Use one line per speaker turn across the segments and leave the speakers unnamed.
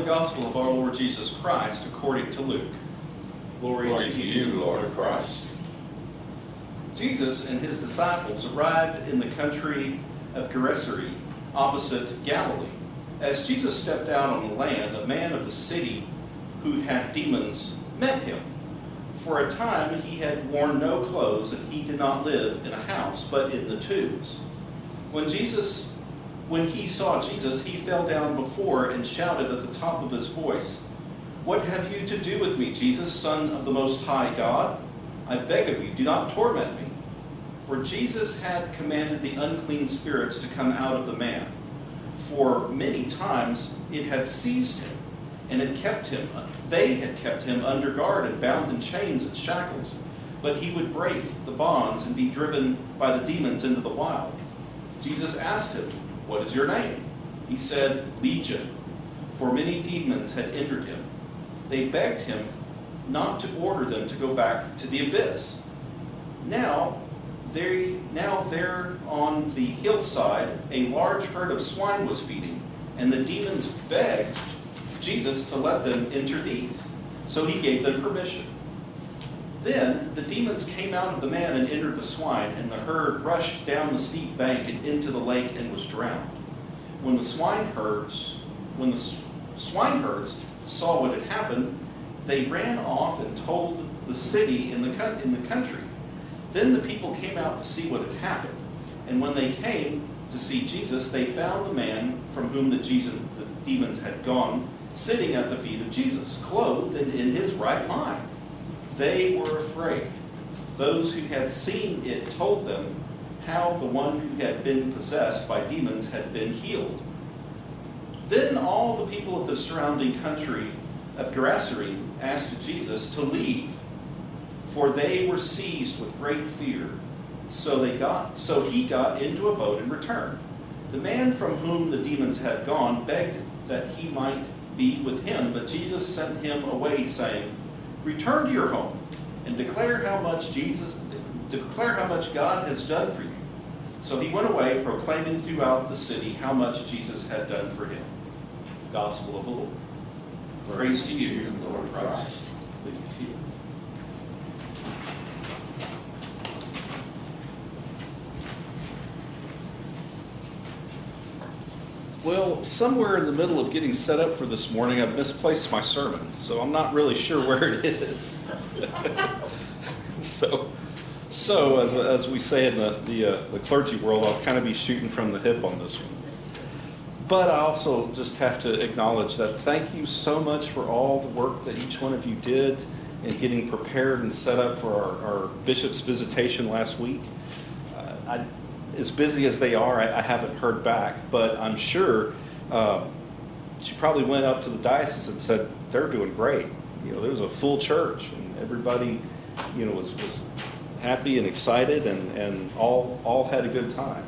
Gospel of our Lord Jesus Christ according to Luke.
Glory to you, Lord Christ.
Jesus and his disciples arrived in the country of Gennesaret, opposite Galilee. As Jesus stepped out on the land, a man of the city who had demons met him. For a time he had worn no clothes, and he did not live in a house, but in the tombs. When he saw Jesus, he fell down before and shouted at the top of his voice, "What have you to do with me, Jesus, Son of the Most High God? I beg of you, do not torment me." For Jesus had commanded the unclean spirits to come out of the man. For many times it had seized him, and they had kept him under guard and bound in chains and shackles. But he would break the bonds and be driven by the demons into the wild. Jesus asked him, "What is your name?" He said, "Legion," for many demons had entered him. They begged him not to order them to go back to the abyss. Now there on the hillside, a large herd of swine was feeding, and the demons begged Jesus to let them enter these. So he gave them permission. Then the demons came out of the man and entered the swine, and the herd rushed down the steep bank and into the lake and was drowned. When the swineherds saw what had happened, they ran off and told the city in the country. Then the people came out to see what had happened. And when they came to see Jesus, they found the man from whom the demons had gone sitting at the feet of Jesus, clothed and in his right mind. They were afraid. Those who had seen it told them how the one who had been possessed by demons had been healed. Then all the people of the surrounding country of Gennesaret asked Jesus to leave, for they were seized with great fear. So he got into a boat and returned. The man from whom the demons had gone begged that he might be with him, but Jesus sent him away, saying, "Return to your home and declare how much God has done for you." So he went away, proclaiming throughout the city how much Jesus had done for him. Gospel of the Lord. Praise to you, Lord Christ. Please be seated. Well, somewhere in the middle of getting set up for this morning, I've misplaced my sermon, so I'm not really sure where it is. So as we say in the clergy world, I'll kind of be shooting from the hip on this one. But I also just have to acknowledge that thank you so much for all the work that each one of you did in getting prepared and set up for our bishop's visitation last week. As busy as they are, I haven't heard back, but I'm sure she probably went up to the diocese and said they're doing great. There was a full church, and everybody, was happy and excited, and all had a good time.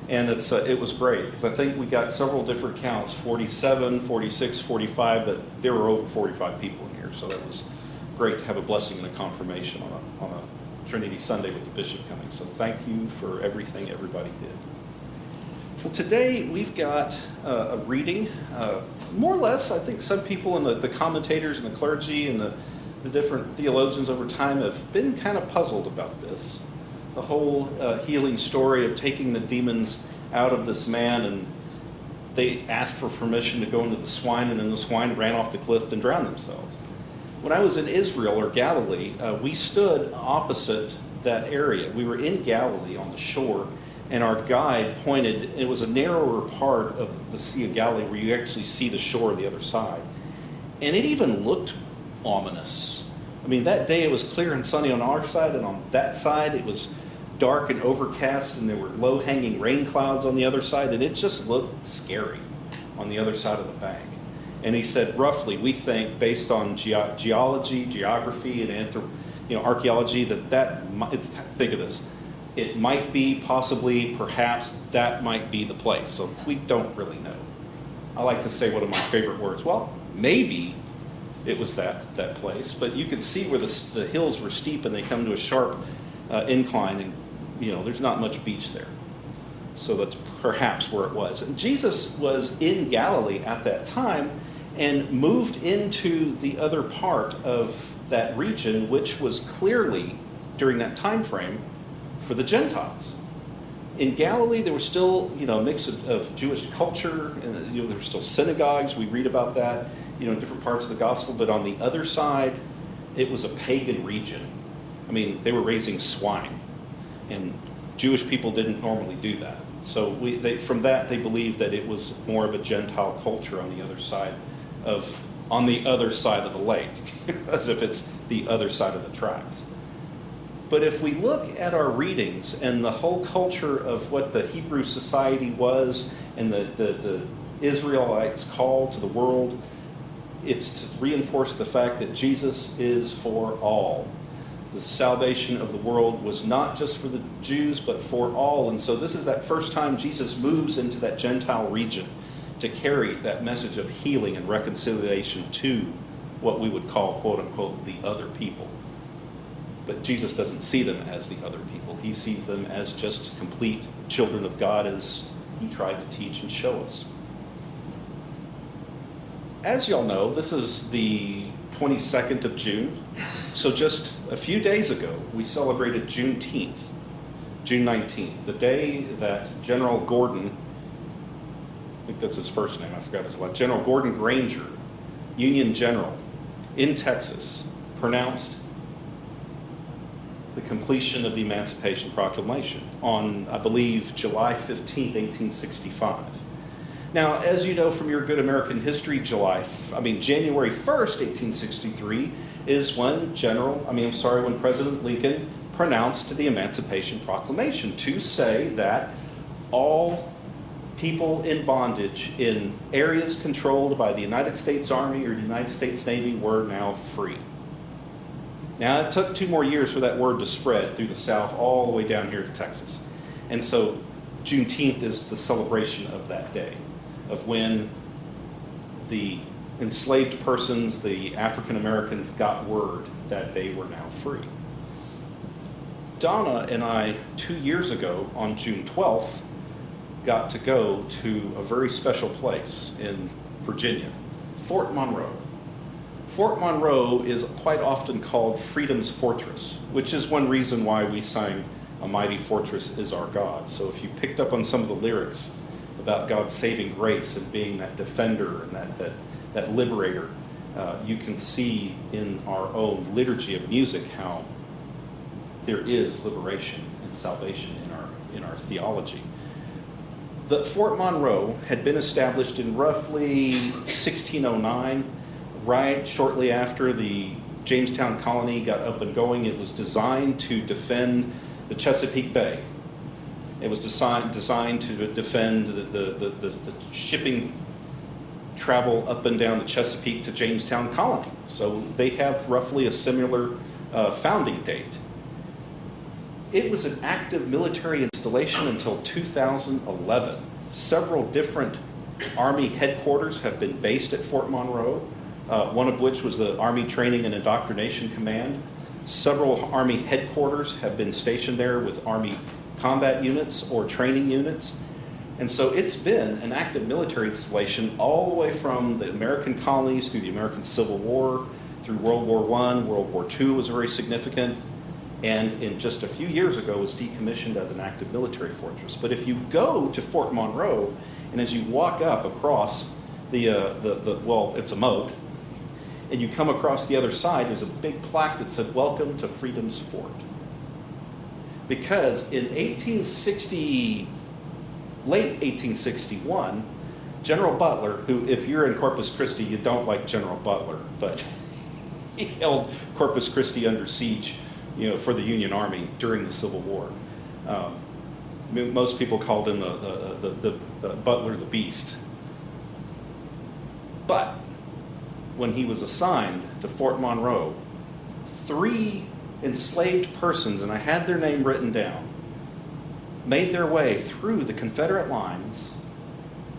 And it was great, because I think we got several different counts, 47, 46, 45, but there were over 45 people in here, so that was great to have a blessing and a confirmation on a Trinity Sunday with the bishop coming. So thank you for everything everybody did. Well, today we've got a reading. More or less, I think some people and the commentators and the clergy and the different theologians over time have been kind of puzzled about this. The whole healing story of taking the demons out of this man, and they asked for permission to go into the swine, and then the swine ran off the cliff and drowned themselves. When I was in Israel or Galilee, we stood opposite that area. We were in Galilee on the shore, and our guide pointed. It was a narrower part of the Sea of Galilee where you actually see the shore on the other side. And it even looked ominous. I mean, that day it was clear and sunny on our side, and on that side it was dark and overcast, and there were low-hanging rain clouds on the other side, and it just looked scary on the other side of the bank. And he said, roughly, we think, based on geology, geography, and archaeology, think of this. It might be, possibly, perhaps, that might be the place. So we don't really know. I like to say one of my favorite words. Well, maybe it was that place. But you could see where the hills were steep and they come to a sharp incline. And, there's not much beach there. So that's perhaps where it was. And Jesus was in Galilee at that time. and moved into the other part of that region, which was clearly, during that time frame, for the Gentiles. In Galilee, there was still, a mix of Jewish culture, and there were still synagogues. We read about that, in different parts of the gospel. But on the other side, it was a pagan region. I mean, they were raising swine, and Jewish people didn't normally do that. So from that, they believed that it was more of a Gentile culture on the other side of the lake, as if it's the other side of the tracks. But if we look at our readings and the whole culture of what the Hebrew society was and the Israelites' call to the world, it's to reinforce the fact that Jesus is for all. The salvation of the world was not just for the Jews, but for all. And so this is that first time Jesus moves into that Gentile region to carry that message of healing and reconciliation to what we would call, quote unquote, the other people. But Jesus doesn't see them as the other people. He sees them as just complete children of God, as he tried to teach and show us. As y'all know, this is the 22nd of June. So just a few days ago, we celebrated Juneteenth, June 19th, the day that General Gordon, I think that's his first name, I forgot his last, General Gordon Granger, Union General in Texas, pronounced the completion of the Emancipation Proclamation on, I believe, July 15th, 1865. Now, as you know from your good American history, January 1st, 1863 is when when President Lincoln pronounced the Emancipation Proclamation to say that all people in bondage in areas controlled by the United States Army or the United States Navy were now free. Now, it took 2 more years for that word to spread through the South all the way down here to Texas. And so Juneteenth is the celebration of that day, of when the enslaved persons, the African Americans, got word that they were now free. Donna and I, 2 years ago, on June 12th, got to go to a very special place in Virginia, Fort Monroe. Fort Monroe is quite often called Freedom's Fortress, which is one reason why we sang "A Mighty Fortress is Our God." So if you picked up on some of the lyrics about God's saving grace and being that defender and that liberator, you can see in our own liturgy of music how there is liberation and salvation in our theology. The Fort Monroe had been established in roughly 1609, right shortly after the Jamestown colony got up and going. It was designed to defend the Chesapeake Bay. It was designed to defend the shipping travel up and down the Chesapeake to Jamestown colony. So they have roughly a similar founding date. It was an active military installation until 2011. Several different Army headquarters have been based at Fort Monroe, one of which was the Army Training and Indoctrination Command. Several Army headquarters have been stationed there with Army combat units or training units. And so it's been an active military installation all the way from the American colonies through the American Civil War, through World War I. World War II was very significant. And in just a few years ago was decommissioned as an active military fortress. But if you go to Fort Monroe, and as you walk up across it's a moat, and you come across the other side, there's a big plaque that said, "Welcome to Freedom's Fort." Because in late 1861, General Butler, who, if you're in Corpus Christi, you don't like General Butler, but he held Corpus Christi under siege, for the Union Army during the Civil War. Most people called him the Butler the Beast. But when he was assigned to Fort Monroe, 3 enslaved persons, and I had their name written down, made their way through the Confederate lines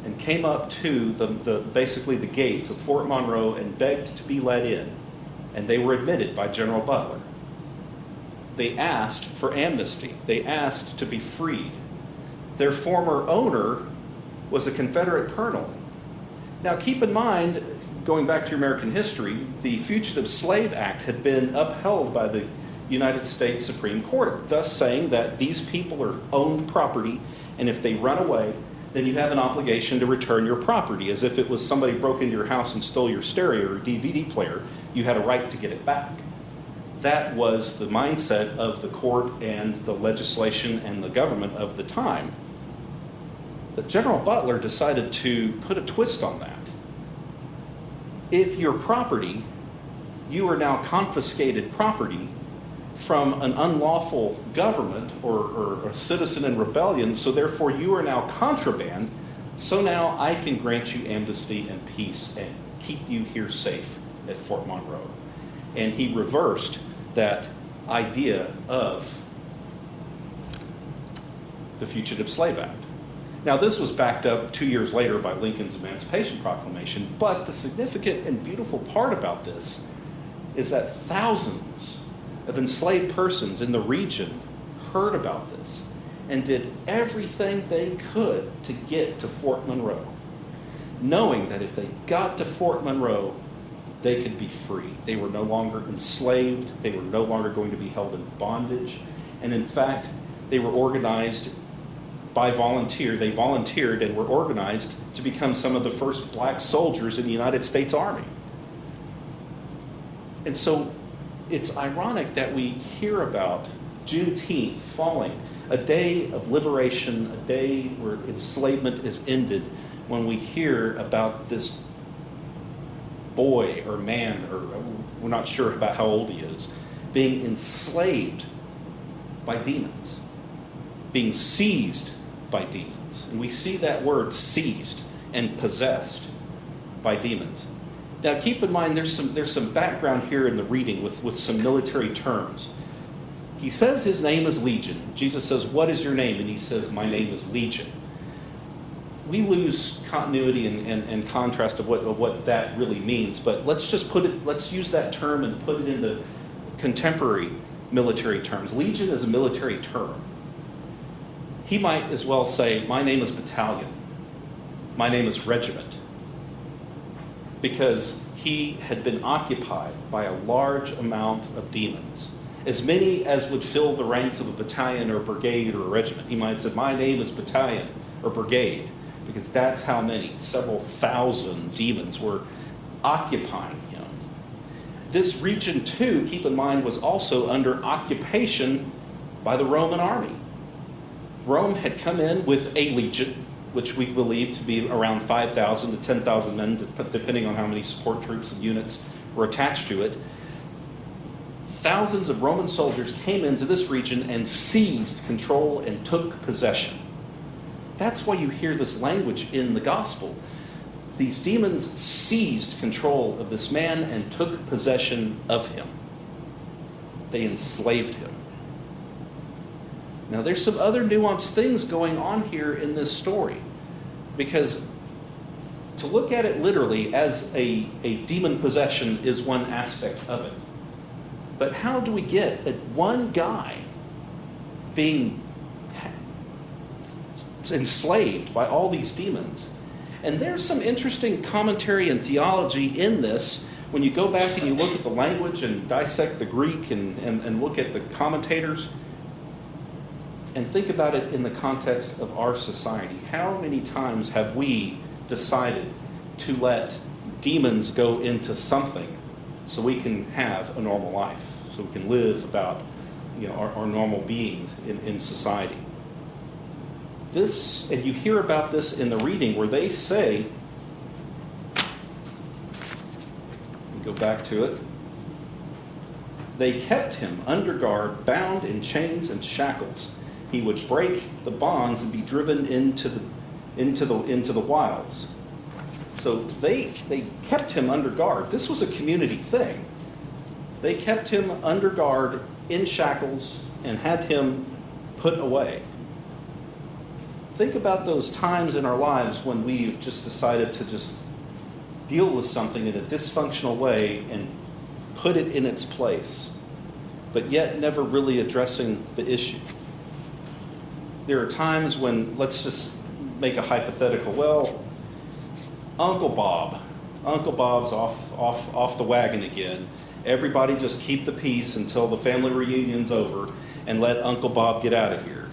and came up to basically the gates of Fort Monroe and begged to be let in. And they were admitted by General Butler. They asked for amnesty. They asked to be freed. Their former owner was a Confederate colonel. Now keep in mind, going back to American history, the Fugitive Slave Act had been upheld by the United States Supreme Court, thus saying that these people are owned property, and if they run away, then you have an obligation to return your property. As if it was somebody broke into your house and stole your stereo or DVD player, you had a right to get it back. That was the mindset of the court and the legislation and the government of the time. But General Butler decided to put a twist on that. If your property, you are now confiscated property from an unlawful government or a citizen in rebellion, so therefore you are now contraband, so now I can grant you amnesty and peace and keep you here safe at Fort Monroe. And he reversed that idea of the Fugitive Slave Act. Now, this was backed up 2 years later by Lincoln's Emancipation Proclamation, but the significant and beautiful part about this is that thousands of enslaved persons in the region heard about this and did everything they could to get to Fort Monroe, knowing that if they got to Fort Monroe, they could be free. They were no longer enslaved. They were no longer going to be held in bondage. And in fact, they were organized by volunteer. They volunteered and were organized to become some of the first black soldiers in the United States Army. And so it's ironic that we hear about Juneteenth falling, a day of liberation, a day where enslavement is ended, when we hear about this boy or man, or we're not sure about how old he is, being enslaved by demons, being seized by demons. And we see that word seized and possessed by demons. Now keep in mind there's some background here in the reading with some military terms. He says his name is Legion. Jesus says, "What is your name?" And he says, "My name is Legion." We lose continuity and contrast of what that really means, but let's use that term and put it into contemporary military terms. Legion is a military term. He might as well say, "My name is battalion. My name is regiment," because he had been occupied by a large amount of demons, as many as would fill the ranks of a battalion or a brigade or a regiment. He might have said, "My name is battalion or brigade," because that's how many, several thousand demons were occupying him. This region, too, keep in mind, was also under occupation by the Roman army. Rome had come in with a legion, which we believe to be around 5,000 to 10,000 men, depending on how many support troops and units were attached to it. Thousands of Roman soldiers came into this region and seized control and took possession. That's why you hear this language in the gospel. These demons seized control of this man and took possession of him. They enslaved him. Now, there's some other nuanced things going on here in this story, because to look at it literally as a demon possession is one aspect of it. But how do we get one guy being enslaved by all these demons? And there's some interesting commentary and theology in this. When you go back and you look at the language and dissect the Greek and look at the commentators and think about it in the context of our society, how many times have we decided to let demons go into something so we can have a normal life, so we can live about our normal beings in society? This, and you hear about this in the reading where they say, go back to it, they kept him under guard, bound in chains and shackles. He would break the bonds and be driven into the wilds. So they kept him under guard. This was a community thing. They kept him under guard in shackles and had him put away. Think about those times in our lives when we've just decided to just deal with something in a dysfunctional way and put it in its place, but yet never really addressing the issue. There are times when, let's just make a hypothetical, well, Uncle Bob Uncle Bob's off the wagon again. Everybody just keep the peace until the family reunion's over and let Uncle Bob get out of here.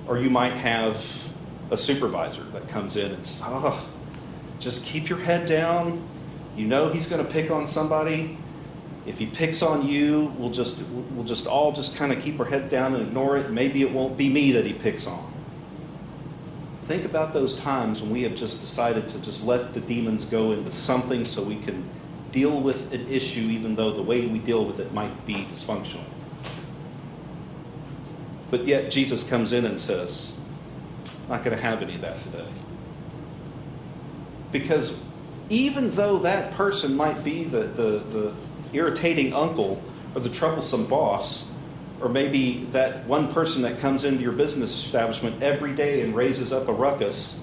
Or you might have a supervisor that comes in and says, just keep your head down. You know he's going to pick on somebody. If he picks on you, we'll just all kind of keep our head down and ignore it. Maybe it won't be me that he picks on. Think about those times when we have just decided to just let the demons go into something so we can deal with an issue even though the way we deal with it might be dysfunctional. But yet Jesus comes in and says, I'm not going to have any of that today. Because even though that person might be the irritating uncle or the troublesome boss, or maybe that one person that comes into your business establishment every day and raises up a ruckus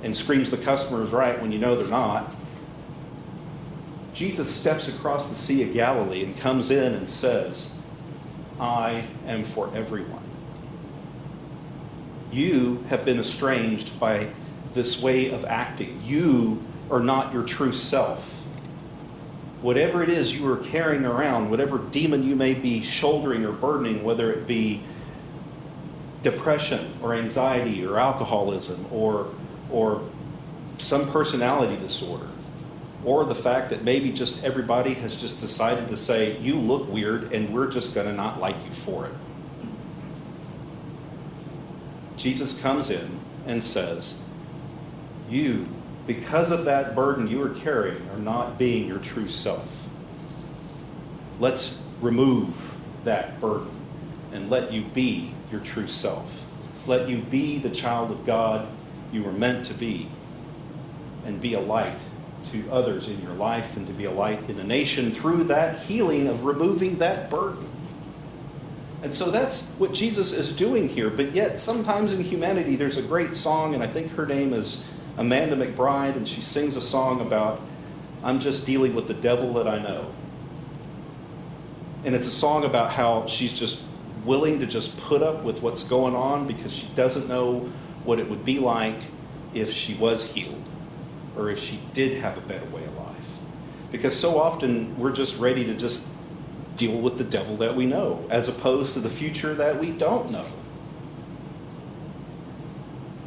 and screams the customer is right when you know they're not, Jesus steps across the Sea of Galilee and comes in and says, I am for everyone. You have been estranged by this way of acting. You are not your true self. Whatever it is you are carrying around, whatever demon you may be shouldering or burdening, whether it be depression or anxiety or alcoholism or some personality disorder, or the fact that maybe just everybody has just decided to say, you look weird and we're just going to not like you for it. Jesus comes in and says, you, because of that burden you are carrying, are not being your true self. Let's remove that burden and let you be your true self. Let you be the child of God you were meant to be, and be a light to others in your life and to be a light in the nation through that healing of removing that burden. And so that's what Jesus is doing here. But yet, sometimes in humanity, there's a great song, and I think her name is Amanda McBride, and she sings a song about, I'm just dealing with the devil that I know. And it's a song about how she's just willing to just put up with what's going on because she doesn't know what it would be like if she was healed or if she did have a better way of life. Because so often we're just ready to just deal with the devil that we know as opposed to the future that we don't know.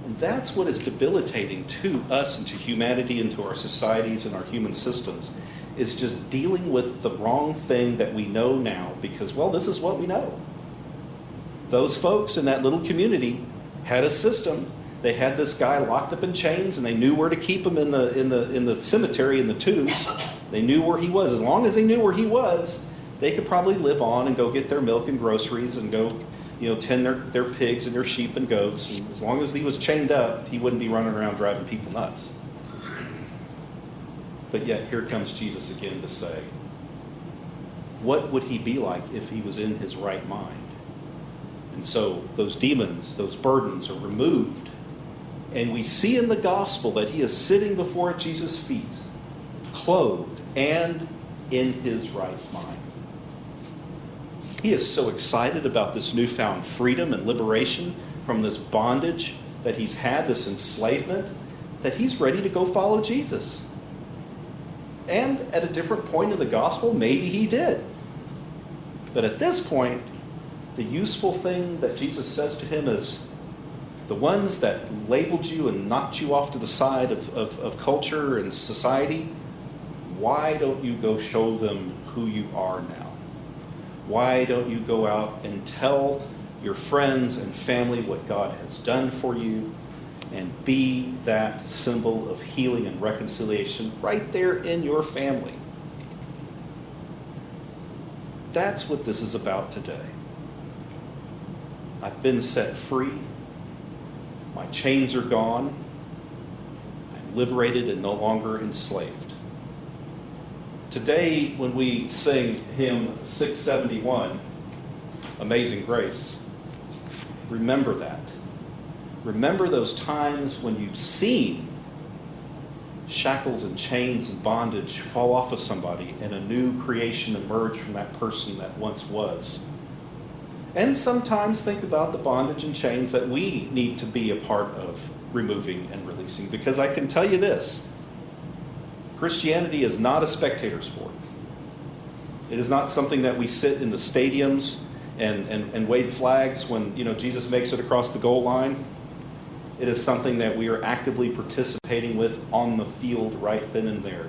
And that's what is debilitating to us and to humanity and to our societies and our human systems, is just dealing with the wrong thing that we know now because, well, this is what we know. Those folks in that little community had a system. They had this guy locked up in chains, and they knew where to keep him in the cemetery, in the tombs. They knew where he was. As long as they knew where he was, they could probably live on and go get their milk and groceries and go, tend their pigs and their sheep and goats. And as long as he was chained up, he wouldn't be running around driving people nuts. But yet here comes Jesus again to say, what would he be like if he was in his right mind? And so those demons, those burdens are removed. And we see in the gospel that he is sitting before Jesus' feet, clothed and in his right mind. He is so excited about this newfound freedom and liberation from this bondage that he's had, this enslavement, that he's ready to go follow Jesus. And at a different point in the gospel, maybe he did. But at this point, the useful thing that Jesus says to him is, the ones that labeled you and knocked you off to the side of culture and society, why don't you go show them who you are now? Why don't you go out and tell your friends and family what God has done for you and be that symbol of healing and reconciliation right there in your family? That's what this is about today. I've been set free. My chains are gone. I'm liberated and no longer enslaved. Today, when we sing hymn 671, Amazing Grace, remember that. Remember those times when you've seen shackles and chains and bondage fall off of somebody and a new creation emerge from that person that once was. And sometimes think about the bondage and chains that we need to be a part of removing and releasing. Because I can tell you this, Christianity is not a spectator sport. It is not something that we sit in the stadiums and wave flags when Jesus makes it across the goal line. It is something that we are actively participating with on the field right then and there.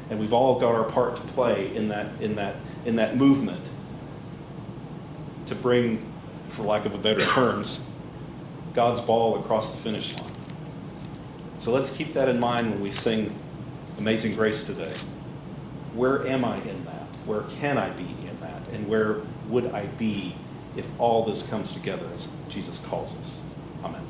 And we've all got our part to play in that movement to bring, for lack of a better terms, God's ball across the finish line. So let's keep that in mind when we sing Amazing Grace today. Where am I in that? Where can I be in that? And where would I be if all this comes together as Jesus calls us? Amen.